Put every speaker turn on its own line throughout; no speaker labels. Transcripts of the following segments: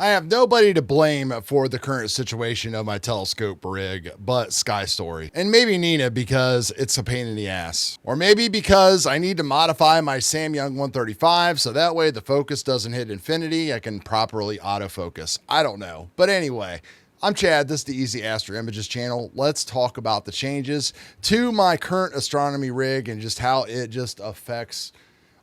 I have nobody to blame for the current situation of my telescope rig but Sky Story. And maybe Nina because it's a pain in the ass. Or maybe because I need to modify my Samyang 135 so that way the focus doesn't hit infinity. I can properly autofocus. I don't know. But anyway, I'm Chad, this is the Easy Astro Images channel. Let's talk about the changes to my current astronomy rig and just how it just affects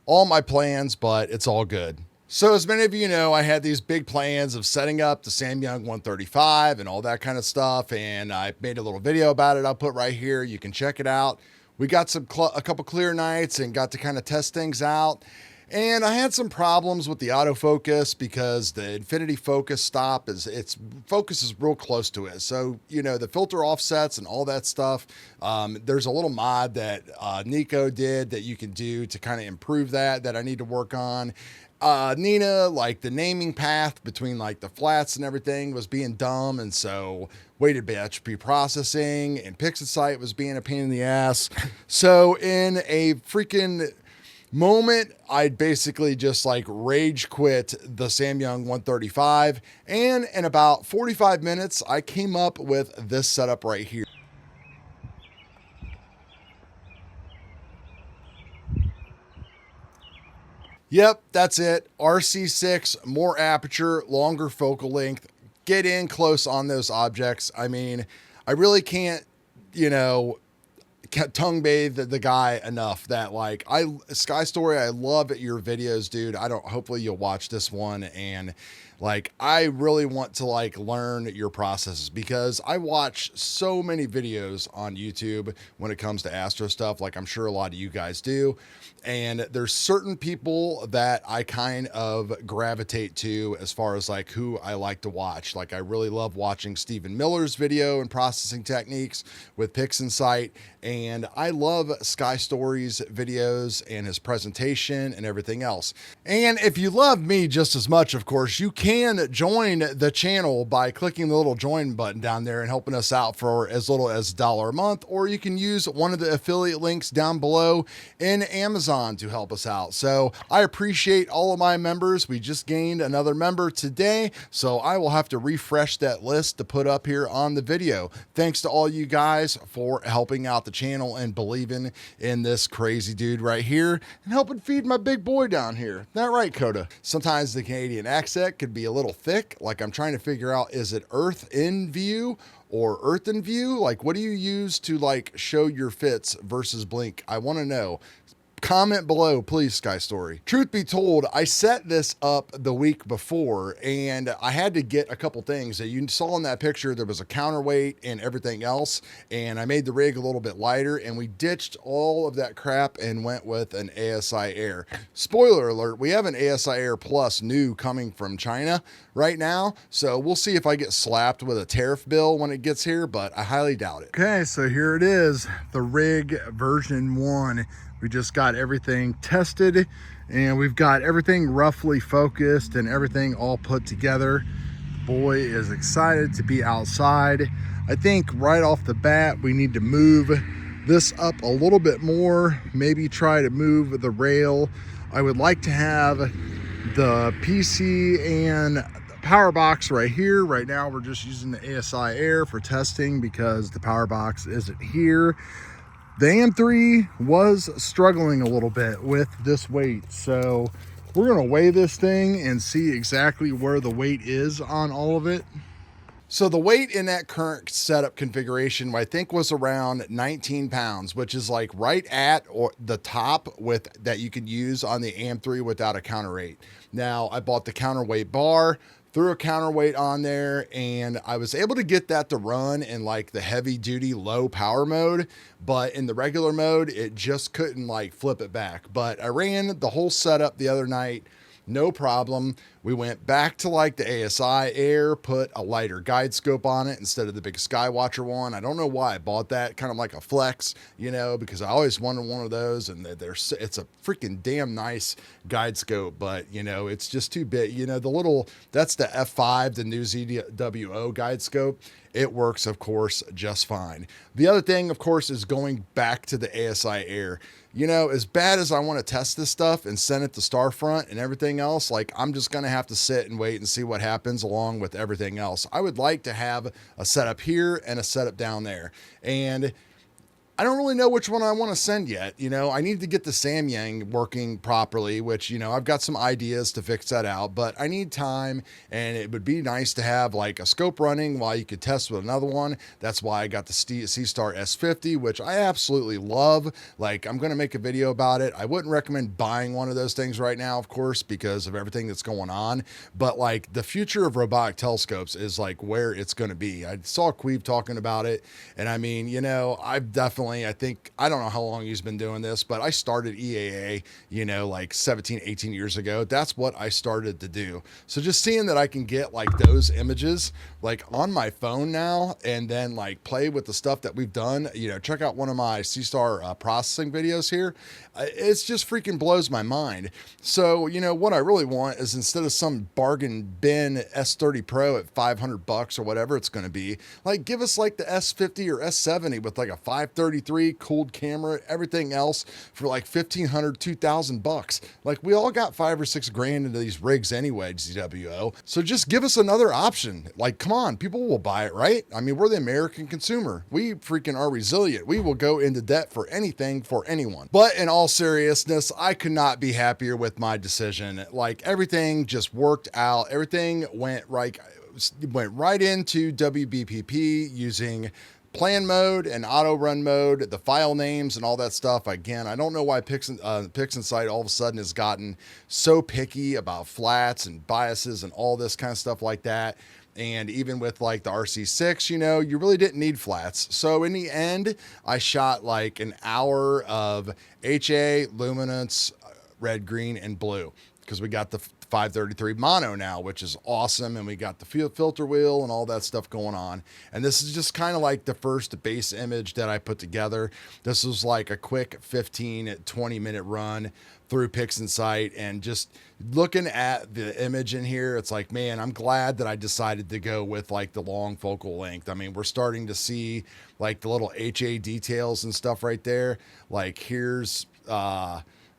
all my plans, but it's all good. So as many of you know, I had these big plans of setting up the Samyang 135 and all that kind of stuff, and I made a little video about it. I'll put right here. You can check it out. We got a couple clear nights and got to kind of test things out. And I had some problems with the autofocus because the infinity focus stop its focus is real close to it. So, you know, the filter offsets and all that stuff. There's a little mod that Nico did that you can do to kind of improve that I need to work on. Nina, like the naming path between like the flats and everything was being dumb. And so weighted batch pre-processing and Pixelsite was being a pain in the ass. So in a freaking moment, I'd basically just like rage quit the Samyang 135. And in about 45 minutes, I came up with this setup right here. Yep, that's it. RC6, more aperture, longer focal length. Get in close on those objects. I mean, I really can't, you know, tongue bathe the guy enough that like Sky Story, I love your videos, dude. Hopefully you'll watch this one, and like I really want to like learn your processes because I watch so many videos on YouTube when it comes to Astro stuff, like I'm sure a lot of you guys do. And there's certain people that I kind of gravitate to as far as like who I like to watch. Like I really love watching Stephen Miller's video and processing techniques with Pixelsight, and I love Sky Story's videos and his presentation and everything else. And if you love me just as much, of course, you can join the channel by clicking the little join button down there and helping us out for as little as $1 a month, or you can use one of the affiliate links down below in Amazon to help us out. So I appreciate all of my members. We just gained another member today, so I will have to refresh that list to put up here on the video. Thanks to all you guys for helping out the channel and believing in this crazy dude right here and helping feed my big boy down here. Isn't that right, Coda? Sometimes the Canadian accent could be a little thick. Like I'm trying to figure out, is it Earth in view or Earth in view? Like what do you use to like show your fits versus blink? I want to know. Comment below, please, Sky Story. Truth be told, I set this up the week before and I had to get a couple things that you saw in that picture. There was a counterweight and everything else, and I made the rig a little bit lighter, and we ditched all of that crap and went with an ASIAir. Spoiler alert, we have an ASIAir Plus new coming from China right now, so we'll see if I get slapped with a tariff bill when it gets here, but I highly doubt it. Okay, so here it is, the rig version 1. We just got everything tested and we've got everything roughly focused and everything all put together. Boy is excited to be outside. I think right off the bat, we need to move this up a little bit more, maybe try to move the rail. I would like to have the PC and power box right here. Right now, we're just using the ASIAir for testing because the power box isn't here. The AM3 was struggling a little bit with this weight, so we're gonna weigh this thing and see exactly where the weight is on all of it. So the weight in that current setup configuration, I think, was around 19 pounds, which is like right at or the top with that you can use on the AM3 without a counterweight. Now I bought the counterweight bar, threw a counterweight on there, and I was able to get that to run in like the heavy duty low power mode, but in the regular mode, it just couldn't like flip it back. But I ran the whole setup the other night, no problem. We went back to like the ASIAir, put a lighter guide scope on it instead of the big Skywatcher one. I don't know why I bought that, kind of like a flex, you know, because I always wanted one of those, and it's a freaking damn nice guide scope, but you know, it's just too big. You know, that's the F5, the new ZWO guide scope. It works, of course, just fine. The other thing, of course, is going back to the ASIAir. You know, as bad as I want to test this stuff and send it to STARFRONT and everything else, like I'm just going to have to sit and wait and see what happens along with everything else. I would like to have a setup here and a setup down there. And I don't really know which one I want to send yet. I need to get the SAMYANG working properly, which, I've got some ideas to fix that out, but I need time, and it would be nice to have like a scope running while you could test with another one. That's why I got the C-Star S50, which I absolutely love. Like, I'm going to make a video about it. I wouldn't recommend buying one of those things right now, of course, because of everything that's going on, but like the future of robotic telescopes is like where it's going to be. I saw Queeve talking about it, and I mean, I've definitely, I think, I don't know how long he's been doing this, but I started EAA, like 17, 18 years ago. That's what I started to do. So just seeing that I can get like those images like on my phone now, and then like play with the stuff that we've done, check out one of my C-Star processing videos here. It's just freaking blows my mind. So, what I really want is, instead of some bargain bin S30 Pro at $500 or whatever it's going to be, like, give us like the S50 or S70 with like a 533 cooled camera, everything else for like $1,500, $2,000. Like, we all got $5 or $6 grand into these rigs anyway, GWO. So just give us another option. Like, come on, people will buy it, right? I mean, we're the American consumer. We freaking are resilient. We will go into debt for anything, for anyone. But in all seriousness, I could not be happier with my decision. Like, everything just worked out. Everything went right into WBPP using plan mode and auto run mode, the file names and all that stuff. Again, I don't know why PixInsight all of a sudden has gotten so picky about flats and biases and all this kind of stuff like that. And even with like the RC6, you really didn't need flats. So in the end, I shot like an hour of HA, luminance, red, green, and blue, because we got the 533 mono now, which is awesome. And we got the filter wheel and all that stuff going on. And this is just kind of like the first base image that I put together. This was like a quick 15-20 minute run through PixInsight, and just looking at the image in here, it's like, man, I'm glad that I decided to go with like the long focal length. I mean, we're starting to see like the little HA details and stuff right there. Like, here's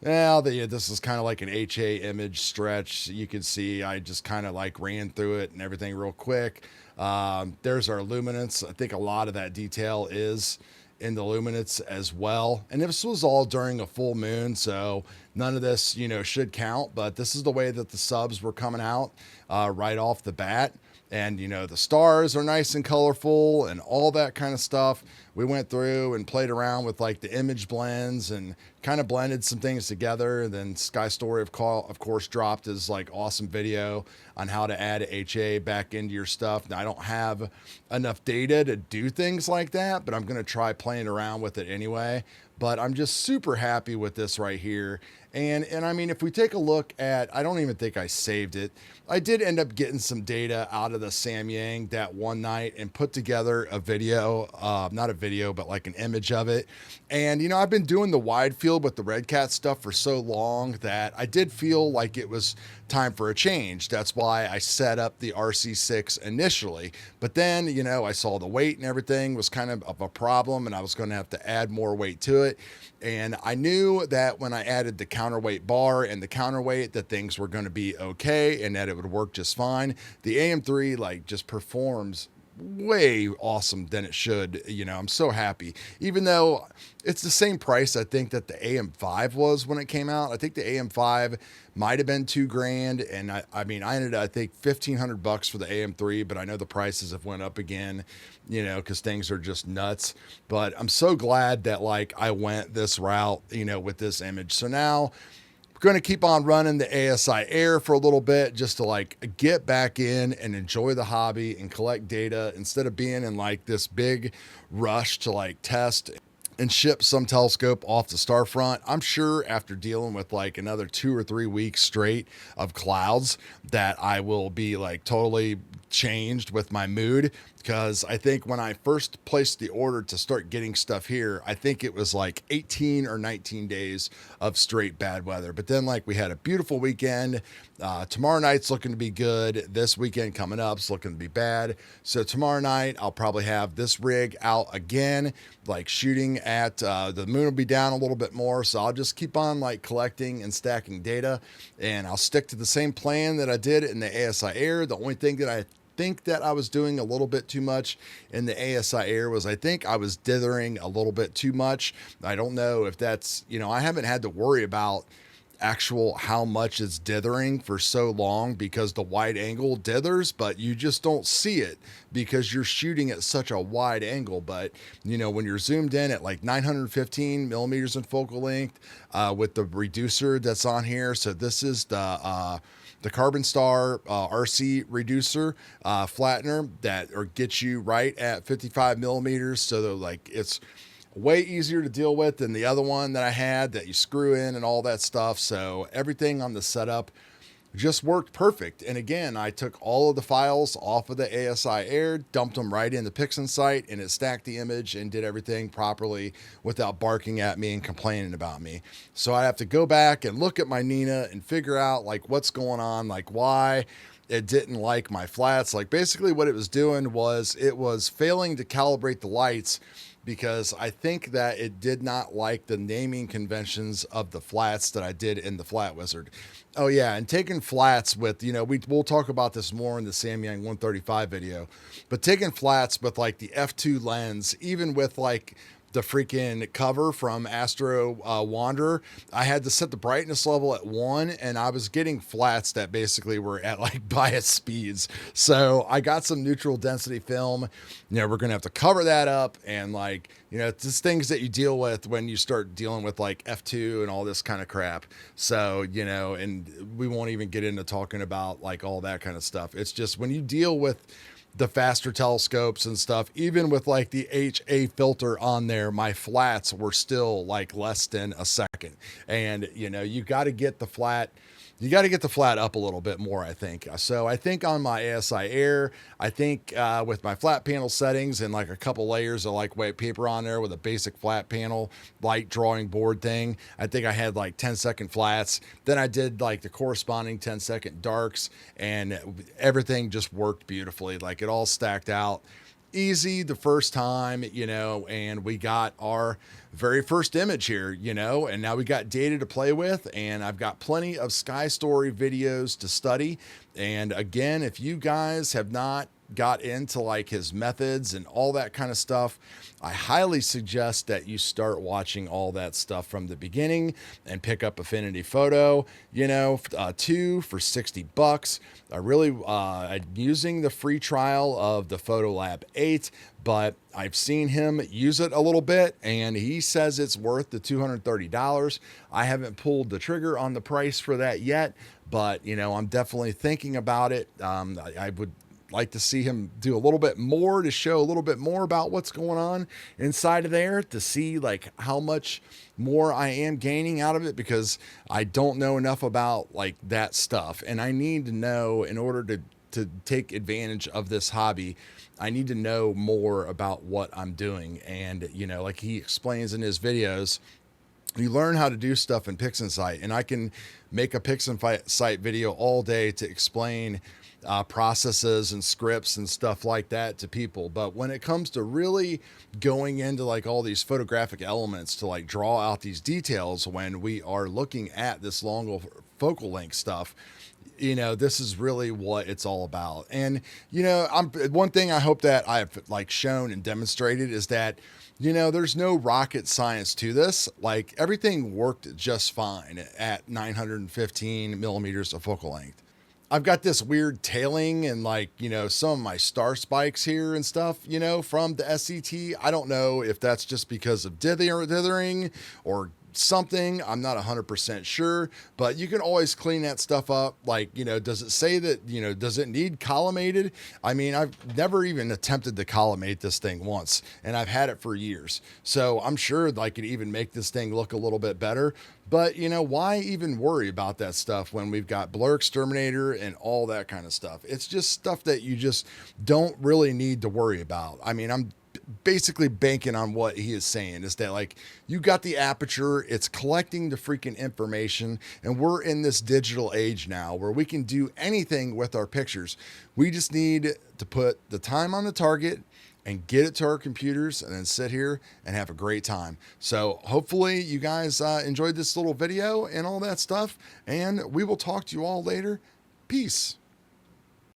this is kind of like an HA image stretch. You can see I just kind of like ran through it and everything real quick. There's our luminance. I think a lot of that detail is in the luminance as well. And this was all during a full moon, so none of this, should count, but this is the way that the subs were coming out right off the bat. And, the stars are nice and colorful and all that kind of stuff. We went through and played around with like the image blends and kind of blended some things together. And then Sky Story, of course, dropped his like awesome video on how to add HA back into your stuff. Now, I don't have enough data to do things like that, but I'm going to try playing around with it anyway. But I'm just super happy with this right here. And I mean, if we take a look at, I don't even think I saved it. I did end up getting some data out of the SAMYANG that one night and put together a video, not a video, but like an image of it. And, I've been doing the wide field with the Red Cat stuff for so long that I did feel like it was time for a change. That's why I set up the RC6 initially. But then, I saw the weight and everything was kind of a problem, and I was going to have to add more weight to it. And I knew that when I added the counterweight bar and the counterweight, that things were going to be okay and that it would work just fine. The AM3 like just performs way awesome than it should. I'm so happy, even though it's the same price I think that the AM5 was when it came out. I think the AM5 might have been $2 grand, and I mean I ended up, I think, $1,500 for the AM3, but I know the prices have went up again, because things are just nuts. But I'm so glad that like I went this route, with this image. So now we're going to keep on running the ASIAir for a little bit, just to like get back in and enjoy the hobby and collect data, instead of being in like this big rush to like test and ship some telescope off to STARFRONT. I'm sure after dealing with like another 2 or 3 weeks straight of clouds that I will be like totally changed with my mood, because I think when I first placed the order to start getting stuff here, I think it was like 18 or 19 days of straight bad weather. But then like we had a beautiful weekend. Tomorrow night's looking to be good. This weekend coming up is looking to be bad. So tomorrow night I'll probably have this rig out again, like shooting at the moon will be down a little bit more. So I'll just keep on like collecting and stacking data, and I'll stick to the same plan that I did in the ASIair. The only thing that I think that I was doing a little bit too much in the ASIair was I think I was dithering a little bit too much. I don't know if that's, I haven't had to worry about actual how much it's dithering for so long, because the wide angle dithers, but you just don't see it because you're shooting at such a wide angle. But when you're zoomed in at like 915 millimeters in focal length with the reducer that's on here, so this is the Carbon Star RC reducer flattener that gets you right at 55 millimeters. So like it's way easier to deal with than the other one that I had that you screw in and all that stuff. So everything on the setup just worked perfect. And again, I took all of the files off of the ASIair, dumped them right in the PixInsight, and it stacked the image and did everything properly without barking at me and complaining about me. So I have to go back and look at my Nina and figure out like what's going on, like why it didn't like my flats. Like basically what it was doing was it was failing to calibrate the lights, because I think that it did not like the naming conventions of the flats that I did in the Flat Wizard. Oh yeah, and taking flats with, we'll talk about this more in the Samyang 135 video, but taking flats with like the f2 lens, even with like the freaking cover from Astro Wanderer, I had to set the brightness level at 1, and I was getting flats that basically were at like bias speeds. So I got some neutral density film. We're gonna have to cover that up, and like it's just things that you deal with when you start dealing with like f2 and all this kind of crap. So and we won't even get into talking about like all that kind of stuff. It's just when you deal with the faster telescopes and stuff, even with like the HA filter on there, my flats were still like less than a second. And you got to get the flat up a little bit more, I think. So I think on my ASIair, I think with my flat panel settings and like a couple layers of like white paper on there with a basic flat panel light drawing board thing, I think I had like 10-second flats. Then I did like the corresponding 10-second darks, and everything just worked beautifully. Like it all stacked out easy the first time, and we got our very first image here, and now we got data to play with, and I've got plenty of Sky Story videos to study. And again, if you guys have not got into like his methods and all that kind of stuff, I highly suggest that you start watching all that stuff from the beginning and pick up Affinity Photo, 2 for $60. I'm using the free trial of the Photolab 8, but I've seen him use it a little bit, and he says it's worth the $230. I haven't pulled the trigger on the price for that yet, but I'm definitely thinking about it. I would like to see him do a little bit more to show a little bit more about what's going on inside of there, to see like how much more I am gaining out of it, because I don't know enough about like that stuff, and I need to know in order to take advantage of this hobby. I need to know more about what I'm doing. And like he explains in his videos, you learn how to do stuff in PixInsight, and I can make a PixInsight video all day to explain processes and scripts and stuff like that to people. But when it comes to really going into like all these photographic elements to like draw out these details when we are looking at this long focal length stuff, this is really what it's all about. And one thing I hope that I've like shown and demonstrated is that there's no rocket science to this. Like everything worked just fine at 915 millimeters of focal length. I've got this weird tailing and like, some of my star spikes here and stuff, from the SCT. I don't know if that's just because of dithering or something. I'm not 100% sure, but you can always clean that stuff up. Like, you know, does it say that, you know, does it need collimated? I mean, I've never even attempted to collimate this thing once, and I've had it for years. So I'm sure I could even make this thing look a little bit better. But, you know, why even worry about that stuff when we've got Blur Exterminator and all that kind of stuff? It's just stuff that you just don't really need to worry about. I mean, I'm basically banking on what he is saying is that, like, you got the aperture, it's collecting the freaking information, and we're in this digital age now where we can do anything with our pictures. We just need to put the time on the target and get it to our computers and then sit here and have a great time. So hopefully you guys enjoyed this little video and all that stuff, and we will talk to you all later. Peace.